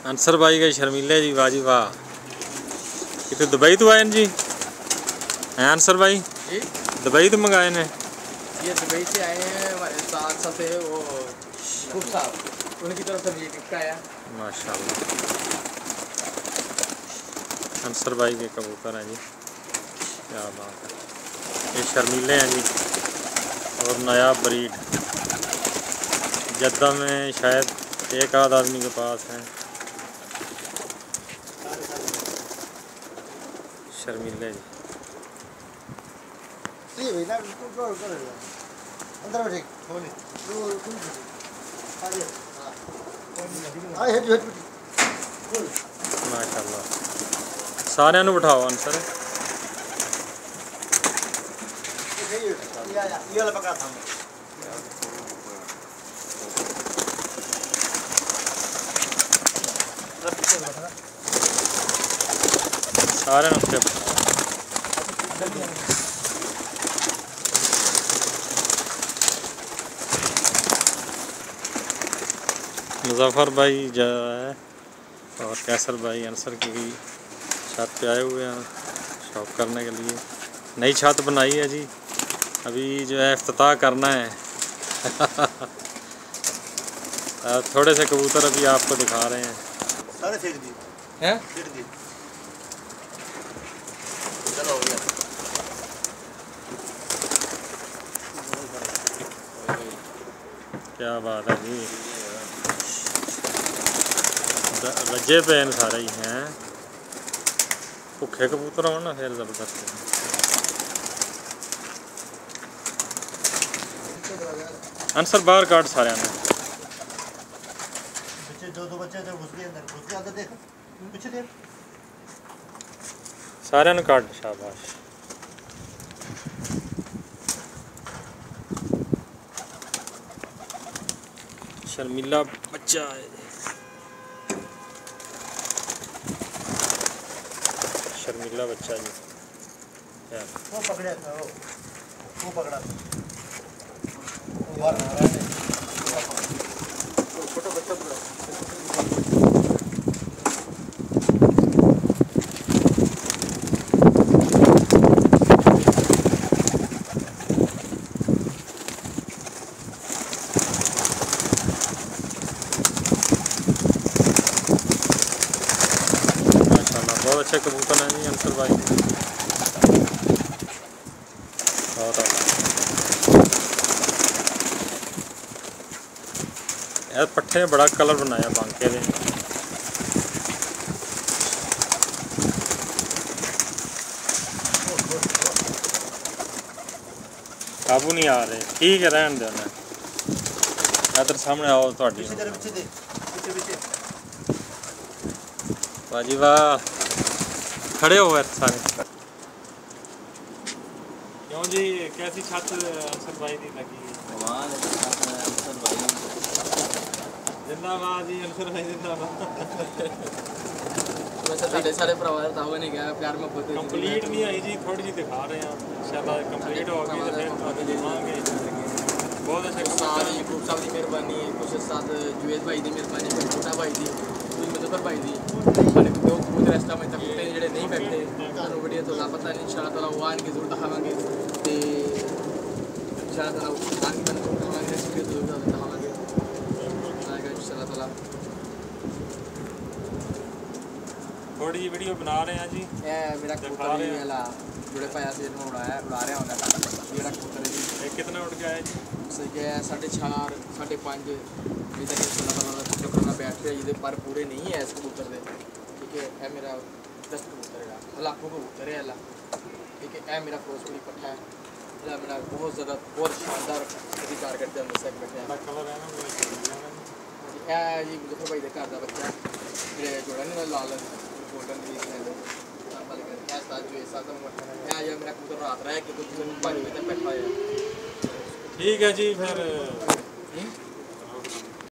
अंसर भाई के शर्मीले जी, वाह जी वाह। कितने दुबई तो आए जी हैं अंसर भाई? दुबई तो मंगाए ने? ये दुबई से आए हैं, हमारे साथ साथ वो खूब साहब उनकी तरफ से ये गिफ्ट आया माशाल्लाह। अंसर भाई के कबूतर हैं जी, क्या बात है। ये शर्मीले हैं जी और नया ब्रीड जद्दा में शायद एक आध आदमी के पास है शर्मीले जी। माशाल्लाह सारे नूं बिठाओ अंसर। सारे नूं उत्ते मुज़फ़्फ़र भाई जो है और कैसर भाई अंसर की भी छत पे आए हुए हैं शॉप करने के लिए। नई छत बनाई है जी, अभी जो है इफ्तिताह करना है। थोड़े से कबूतर अभी आपको दिखा रहे हैं। सारे फेंक दी हैं, फेंक दी। चलो हो गया। क्या बात है जी, रजे पे इन सारे ही हैं। भुखे कबूतर हो ना फिर जबरदस्त है। अंसर बाहर काट सारे ने दो बच्चे थे घुस गए अंदर देख पीछे देख सारे ने काट। शाबाश। शर्मीला बच्चा है, शर्मीला बच्चा जी। वो पकड़ा था, वो पकड़ा था। छोटा बच्चा बहुत अच्छे कबूतर हैं जी अंसर भाई। बहुत यार पट्ठे ने बड़ा कलर बनाया बांके ने। काबू नहीं आ रहे, ठीक है रहने दो ना। इधर सामने आओ थोड़ी वाजी वाह, खड़े हो गए सारे। क्यों जी कैसी छत अंसर भाई की लगी? जिंदाबाद जी अंसर भाई जिंदाबाद। वैसे सारे परिवार ताऊ ने क्या प्यार में बहुत कंप्लीट नहीं आई जी, थोड़ी सी दिखा रहे हैं इंशाल्लाह कंप्लीट होगी तो फिर आगे दिखाएंगे। बहुत अच्छे साथ ही ग्रुप साहब की मेहरबानी, कुछ साथ जुवेद भाई की मेहरबानी, फिर छोटा भाई की, मुज़फ़्फ़र भाई की। साढ़े दो कबूतर इस टाइम तक कुत्ते ਜਿਹੜੇ नहीं बैठे ਸਾਨੂੰ ਵੀਡੀਓ ਤੋਂ ਲਾਪਤਾ नहीं। इंशाल्लाह ताला वो आएंगे जरूर दिखावांगे ਤੇ इंशाल्लाह ताला आगे बन को दिखावांगे, इस वीडियो ਤੋਂ जरूर दिखावांगे आएगा इंशाल्लाह ताला। थोड़ी जी वीडियो बना रहे हैं जी। ये मेरा कबूतर ही वाला जुड़े पाया से इन्होंने उड़ा रहा होगा मेरा कबूतर है जी। ये कितना उड़ गया है जी? सही है 4.5 5.5 अभी तक इंशाल्लाह ताला जो करना बैठ रहा है ये पर पूरे नहीं है इस कबूतर के। ठीक है, है मेरा 10 कबूतर है लाखों कबूतर है अल्लाह। ठीक है, है मेरा फौजपुरी पट्टा है मेरा बहुत ज़्यादा बहुत शानदार अधिकार करते हैं मुझसे बैठे हैं। कलर है ना जी मुज़फ़्फ़र भाई का घर का बच्चा मेरे जोड़ा नहीं लाल गोल्डन मेरा कबूतर रात रहा है कि कुछ 5 बजे तक बैठा है। ठीक है जी फिर